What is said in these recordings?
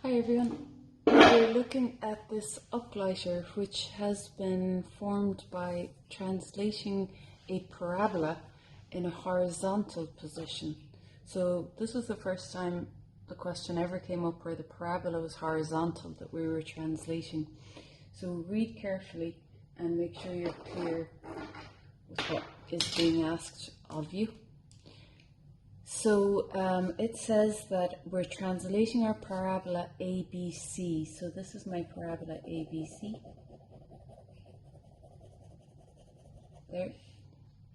Hi everyone, we're looking at this Uplighter which has been formed by translating a parabola in a horizontal position. So this was the first time the question ever came up where the parabola was horizontal that we were translating. So read carefully and make sure you're clear with what is being asked of you. So it says that we're translating our parabola ABC. So this is my parabola ABC. There.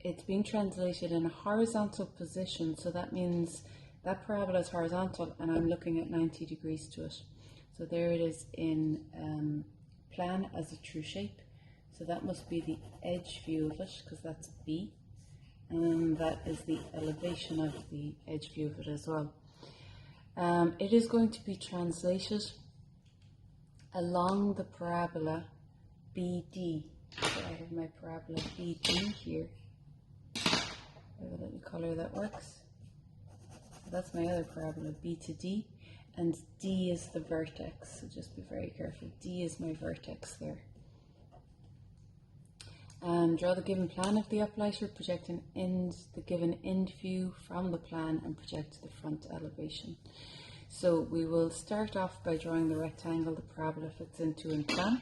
It's being translated in a horizontal position. So that means that parabola is horizontal and I'm looking at 90 degrees to it. So there it is in plan as a true shape. So that must be the edge view of it because that's B. And that is the elevation of the edge view of it as well. It is going to be translated along the parabola BD. So I have my parabola BD here. I have a little colour that works. So that's my other parabola, B to D, and D is the vertex. So just be very careful. D is my vertex there. Draw the given plan of the Uplighter, project the given end view from the plan and project the front elevation. So we will start off by drawing the rectangle the parabola fits into in plan,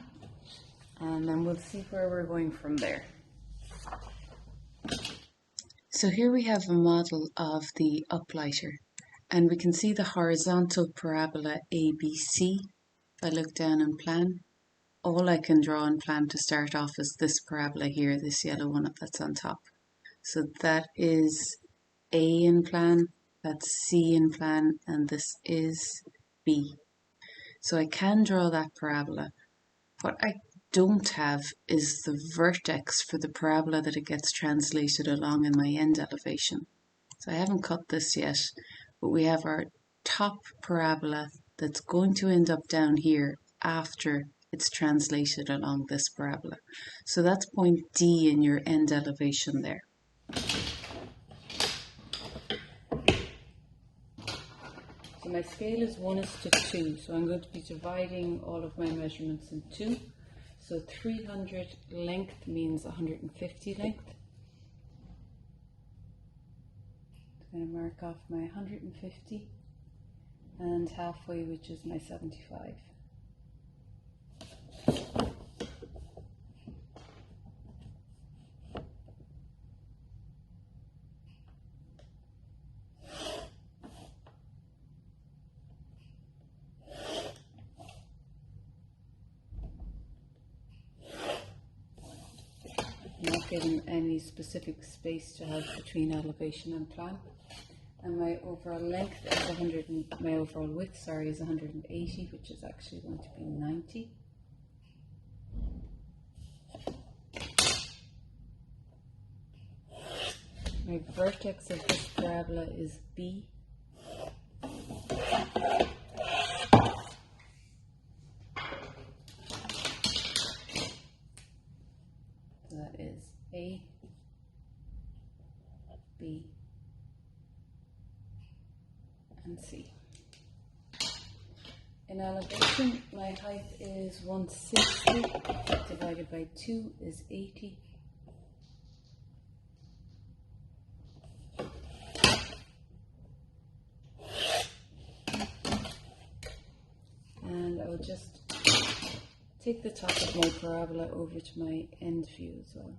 and then we'll see where we're going from there. So here we have a model of the Uplighter, and we can see the horizontal parabola ABC. If I look down in plan, all I can draw and plan to start off is this parabola here, this yellow one that's on top. So that is A in plan, that's C in plan, and this is B. So I can draw that parabola. What I don't have is the vertex for the parabola that it gets translated along in my end elevation. So I haven't cut this yet, but we have our top parabola that's going to end up down here after it's translated along this parabola. So that's point D in your end elevation there. So my scale is 1:2, so I'm going to be dividing all of my measurements in 2. So 300 length means 150 length. I'm going to mark off my 150 and halfway, which is my 75. Not given any specific space to have between elevation and plan. And my overall length is my overall width, is 180, which is actually going to be 90. My vertex of this parabola is B. So that is A, B, and C. In elevation, my height is 160 divided by 2 is 80. And I will just take the top of my parabola over to my end view as well.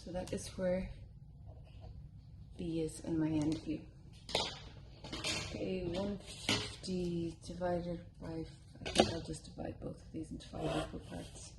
So that is where B is in my end view. Okay, 150 divided by, I think I'll just divide both of these into 5 equal parts.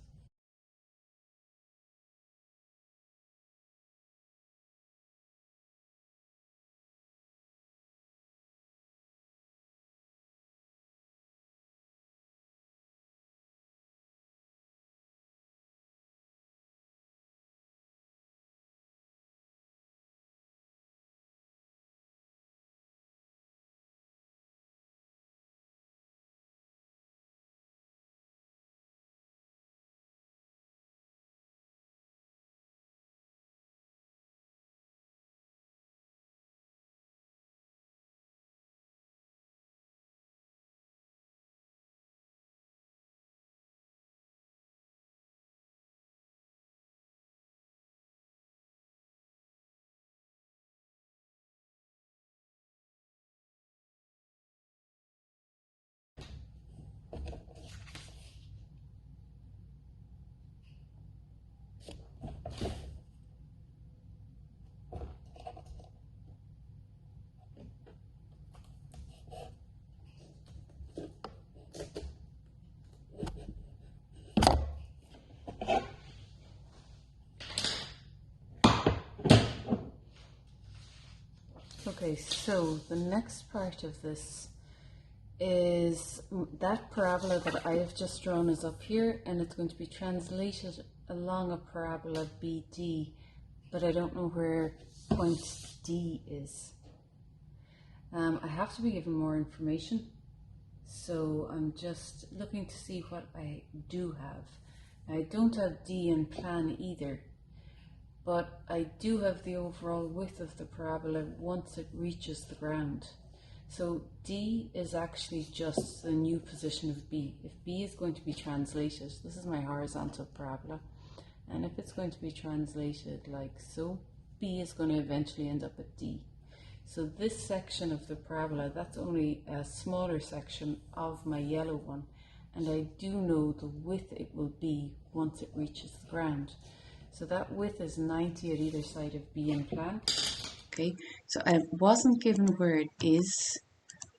Okay, so the next part of this is that parabola that I have just drawn is up here, and it's going to be translated along a parabola BD, but I don't know where point D is. I have to be given more information, so I'm just looking to see what I do have. I don't have D in plan either, but I do have the overall width of the parabola once it reaches the ground. So D is actually just the new position of B. If B is going to be translated, this is my horizontal parabola, and if it's going to be translated like so, B is going to eventually end up at D. So this section of the parabola, that's only a smaller section of my yellow one, and I do know the width it will be once it reaches the ground. So that width is 90 at either side of B in plan. Okay, so I wasn't given where it is,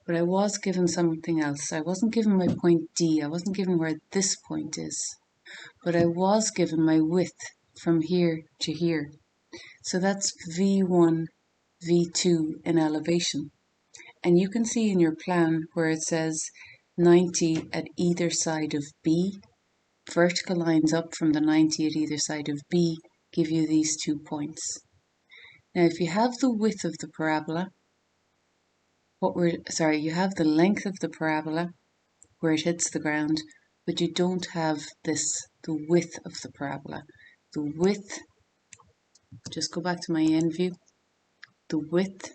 but I was given something else. I wasn't given my point D, I wasn't given where this point is, but I was given my width from here to here. So that's V1, V2 in elevation. And you can see in your plan where it says 90 at either side of B. Vertical lines up from the 90 at either side of B give you these 2 points. Now if you have the width of the parabola, you have the length of the parabola where it hits the ground, but you don't have the width of the parabola. The width, just go back to my end view, the width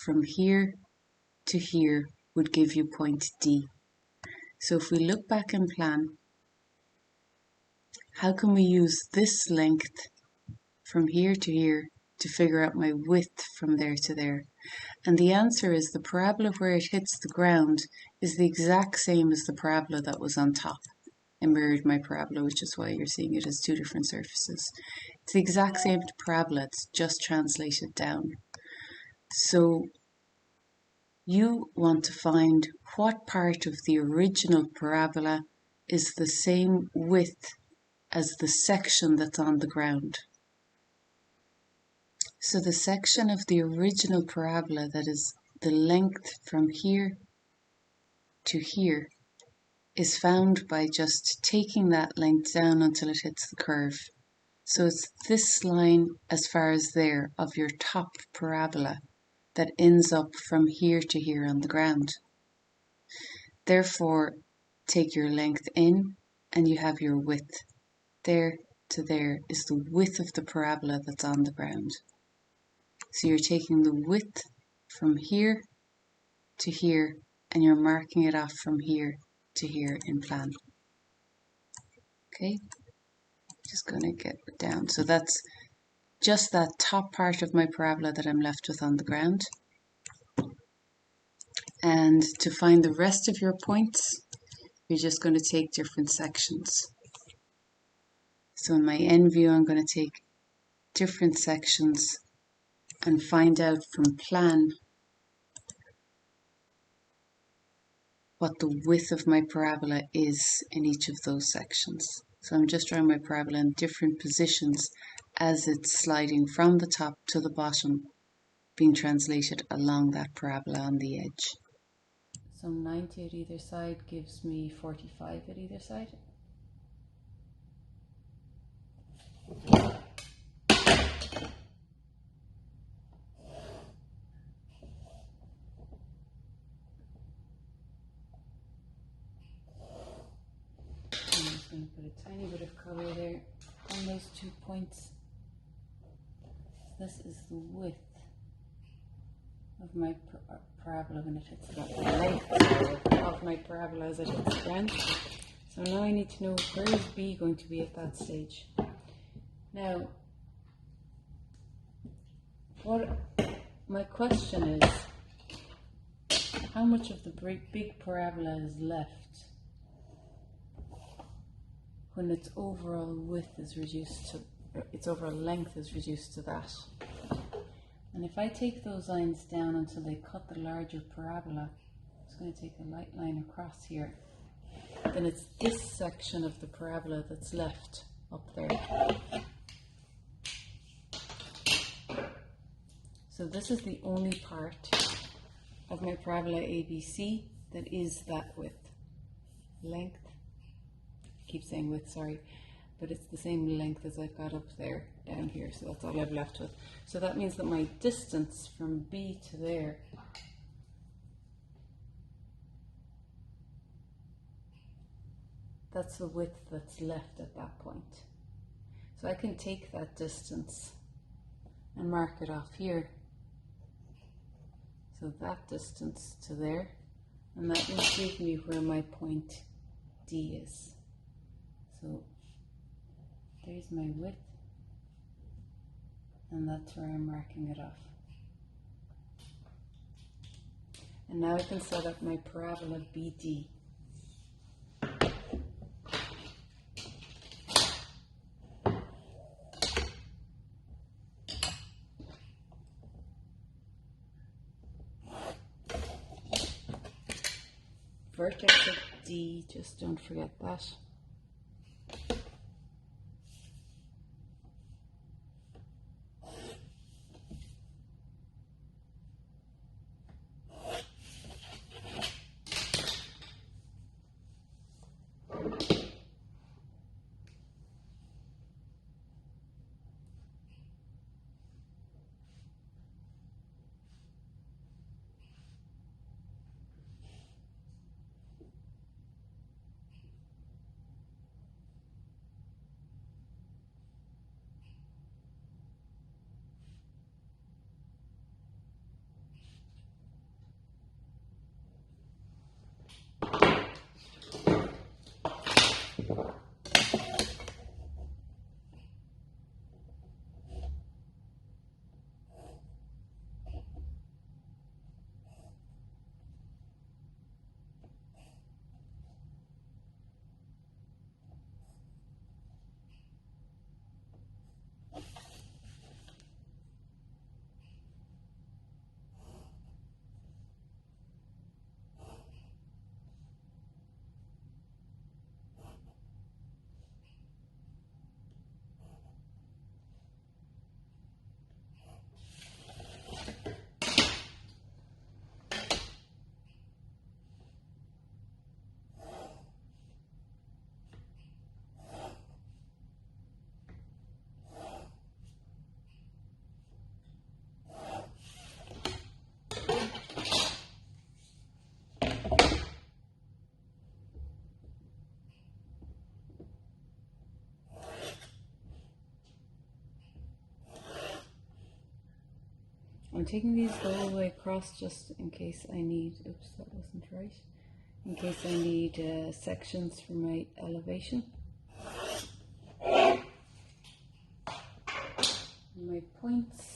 from here to here would give you point D. So if we look back in plan, how can we use this length from here to here to figure out my width from there to there? And the answer is the parabola where it hits the ground is the exact same as the parabola that was on top. I mirrored my parabola, which is why you're seeing it as two different surfaces. It's the exact same parabola, it's just translated down. So you want to find what part of the original parabola is the same width as the section that's on the ground. So the section of the original parabola that is the length from here to here is found by just taking that length down until it hits the curve. So it's this line as far as there of your top parabola that ends up from here to here on the ground. Therefore, take your length in and you have your width. There to there is the width of the parabola that's on the ground. So you're taking the width from here to here and you're marking it off from here to here in plan. Okay, just going to get it down. So that's just that top part of my parabola that I'm left with on the ground. And to find the rest of your points, you're just going to take different sections. So in my end view, I'm going to take different sections and find out from plan what the width of my parabola is in each of those sections. So I'm just drawing my parabola in different positions as it's sliding from the top to the bottom, being translated along that parabola on the edge. So 90 at either side gives me 45 at either side. I'm just going to put a tiny bit of colour there on those 2 points. This is the width of my parabola when it hits the ground, the length of my parabola as it hits the ground. So now I need to know where is B going to be at that stage. Now, what my question is, how much of the big parabola is left when its overall width is reduced to, its overall length is reduced to that? And if I take those lines down until they cut the larger parabola, I'm just going to take a light line across here, then it's this section of the parabola that's left up there. So this is the only part of my parabola ABC that is that width. Length, I keep saying width, sorry, but it's the same length as I've got up there, down here, so that's all I've left with. So that means that my distance from B to there that's the width that's left at that point. So I can take that distance and mark it off here. So that distance to there, and that will give me where my point D is. So there's my width, and that's where I'm marking it off. And now I can set up my parabola BD. Vertex of D, just don't forget that. I'm taking these the whole way across just in case I need, oops, that wasn't right, in case I need sections for my elevation. My points.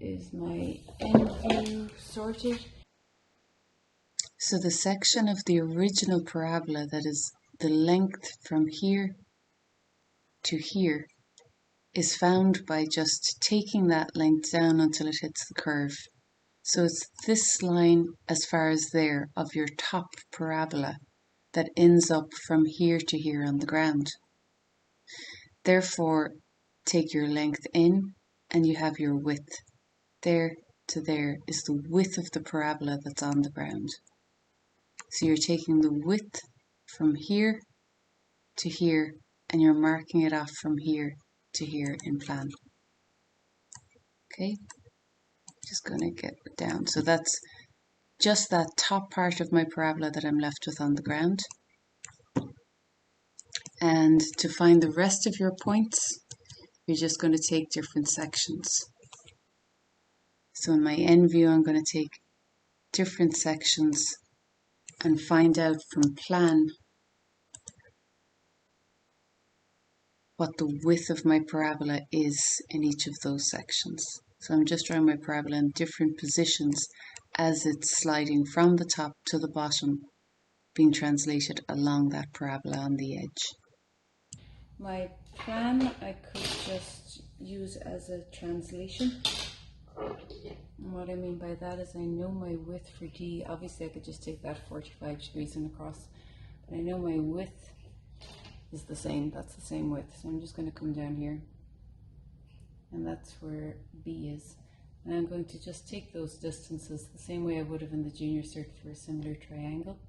Is my end view sorted. So the section of the original parabola, that is the length from here to here, is found by just taking that length down until it hits the curve. So it's this line as far as there of your top parabola that ends up from here to here on the ground. Therefore, take your length in and you have your width. There to there is the width of the parabola that's on the ground. So you're taking the width from here to here and you're marking it off from here to here in plan. Okay, just going to get it down. So that's just that top part of my parabola that I'm left with on the ground. And to find the rest of your points, you're just going to take different sections. So in my end view, I'm going to take different sections and find out from plan what the width of my parabola is in each of those sections. So I'm just drawing my parabola in different positions as it's sliding from the top to the bottom, being translated along that parabola on the edge. My plan I could just use as a translation. And what I mean by that is I know my width for D. Obviously I could just take that 45 degrees and across, but I know my width is the same. That's the same width. So I'm just going to come down here, and that's where B is. And I'm going to just take those distances the same way I would have in the junior cert for a similar triangle.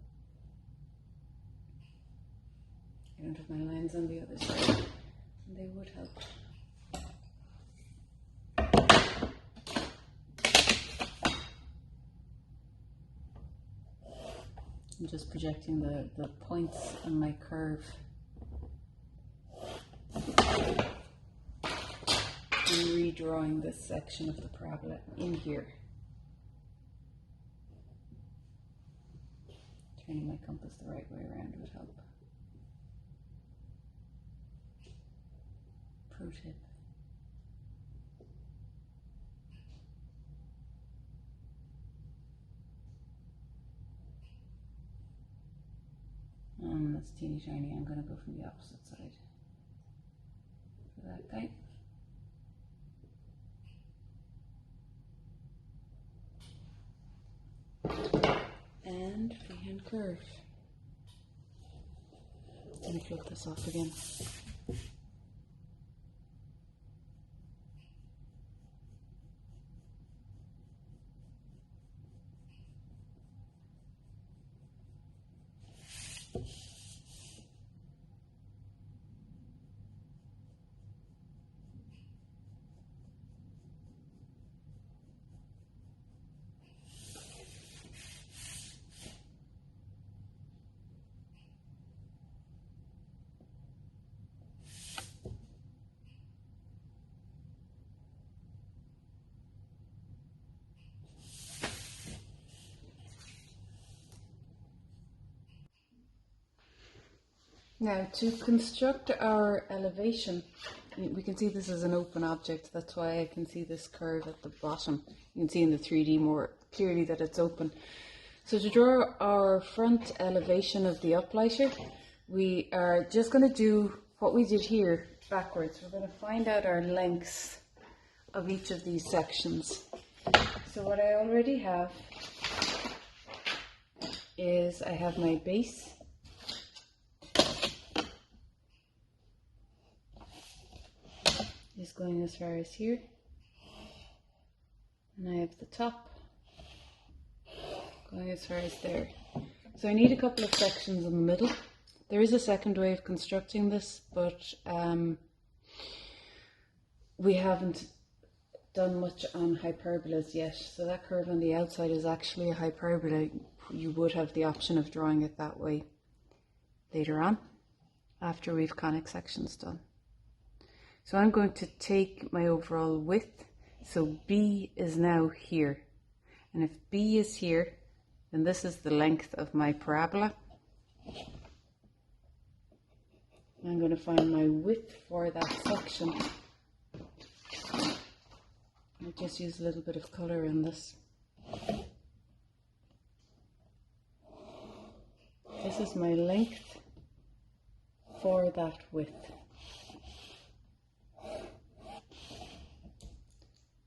I don't have my lines on the other side, and they would help. I'm just projecting the points on my curve. And redrawing this section of the parabola in here. Turning my compass the right way around would help. Pro tip. That's teeny tiny. I'm going to go from the opposite side for that guy. And freehand curve. Let me flip this off again. Now, to construct our elevation, we can see this is an open object. That's why I can see this curve at the bottom. You can see in the 3D more clearly that it's open. So to draw our front elevation of the uplighter, we are just going to do what we did here backwards. We're going to find out our lengths of each of these sections. So what I already have is I have my base. Is going as far as here, and I have the top going as far as there. So I need a couple of sections in the middle. There is a second way of constructing this, but we haven't done much on hyperbolas yet. So that curve on the outside is actually a hyperbola. You would have the option of drawing it that way later on, after we've conic sections done. So I'm going to take my overall width. So B is now here. And if B is here, then this is the length of my parabola. I'm going to find my width for that section. I just use a little bit of color in this. This is my length for that width.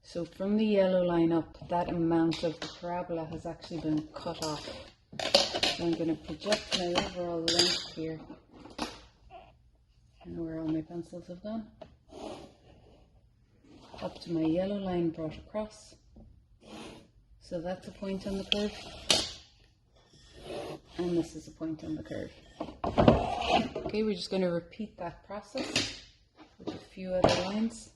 So from the yellow line up, that amount of the parabola has actually been cut off. So I'm going to project my overall length here. I know where all my pencils have gone. Up to my yellow line brought across. So that's a point on the curve. And this is a point on the curve. Okay, we're just going to repeat that process with a few other lines.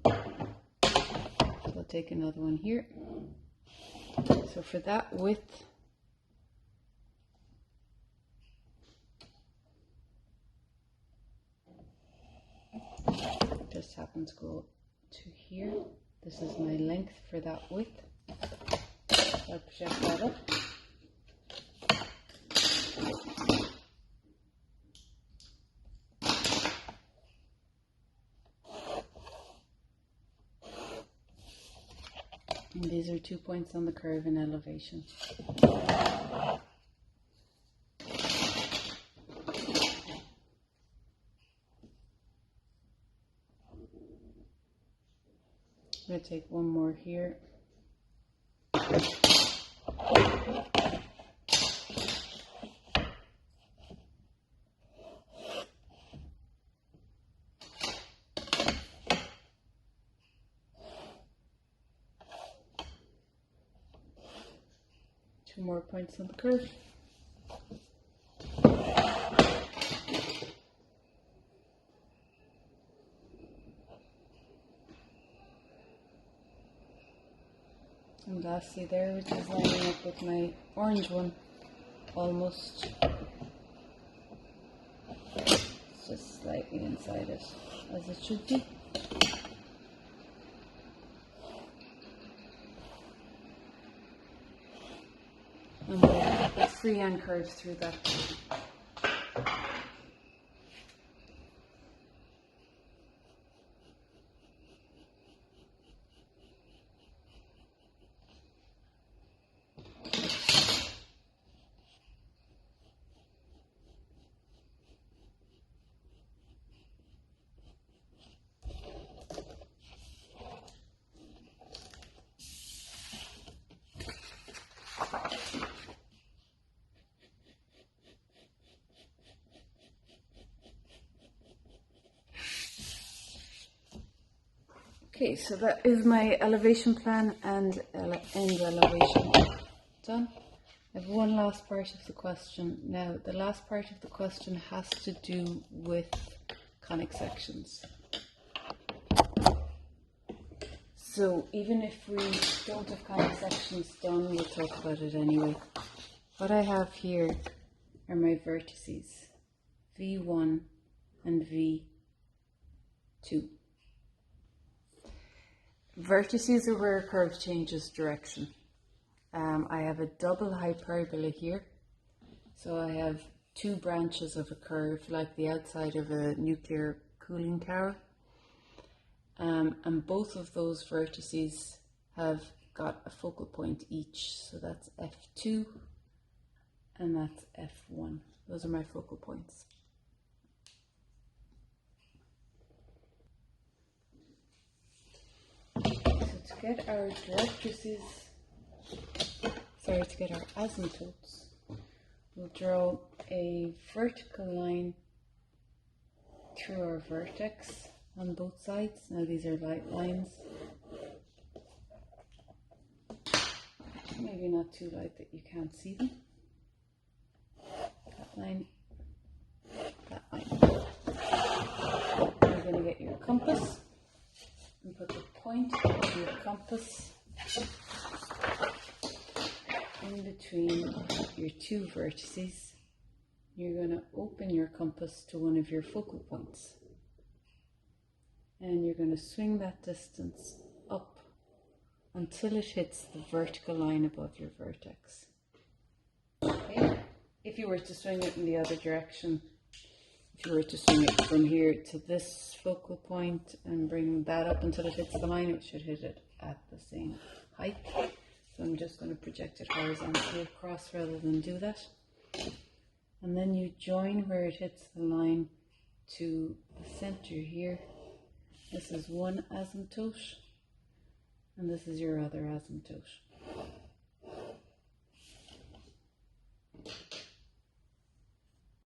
So I'll take another one here. So for that width, just happens to go to here. This is my length for that width. I'll project that up. And these are 2 points on the curve in elevation. I'm going to take one more here. Two more points on the curve. And lastly there, which is lining up with my orange one, almost. It's just slightly inside it, as it should be. And we'll put freehand curves through that. Okay, so that is my elevation plan and end elevation done. I have one last part of the question. Now, the last part of the question has to do with conic sections. So even if we don't have conic sections done, we'll talk about it anyway. What I have here are my vertices, V1 and V2. Vertices are where a curve changes direction. I have a double hyperbola here. So I have two branches of a curve like the outside of a nuclear cooling tower. And both of those vertices have got a focal point each. So that's F2 and that's F1. Those are my focal points. To get our directrices, to get our asymptotes, we'll draw a vertical line through our vertex on both sides. Now these are light lines, maybe not too light that you can't see them. That line, that line. You're going to get your compass and put the point of your compass in between your two vertices. You're going to open your compass to one of your focal points and you're going to swing that distance up until it hits the vertical line above your vertex. Okay. If you were to swing it in the other direction, if you were to swing it from here to this focal point and bring that up until it hits the line, it should hit it at the same height. So I'm just going to project it horizontally across rather than do that. And then you join where it hits the line to the center here. This is one asymptote and this is your other asymptote.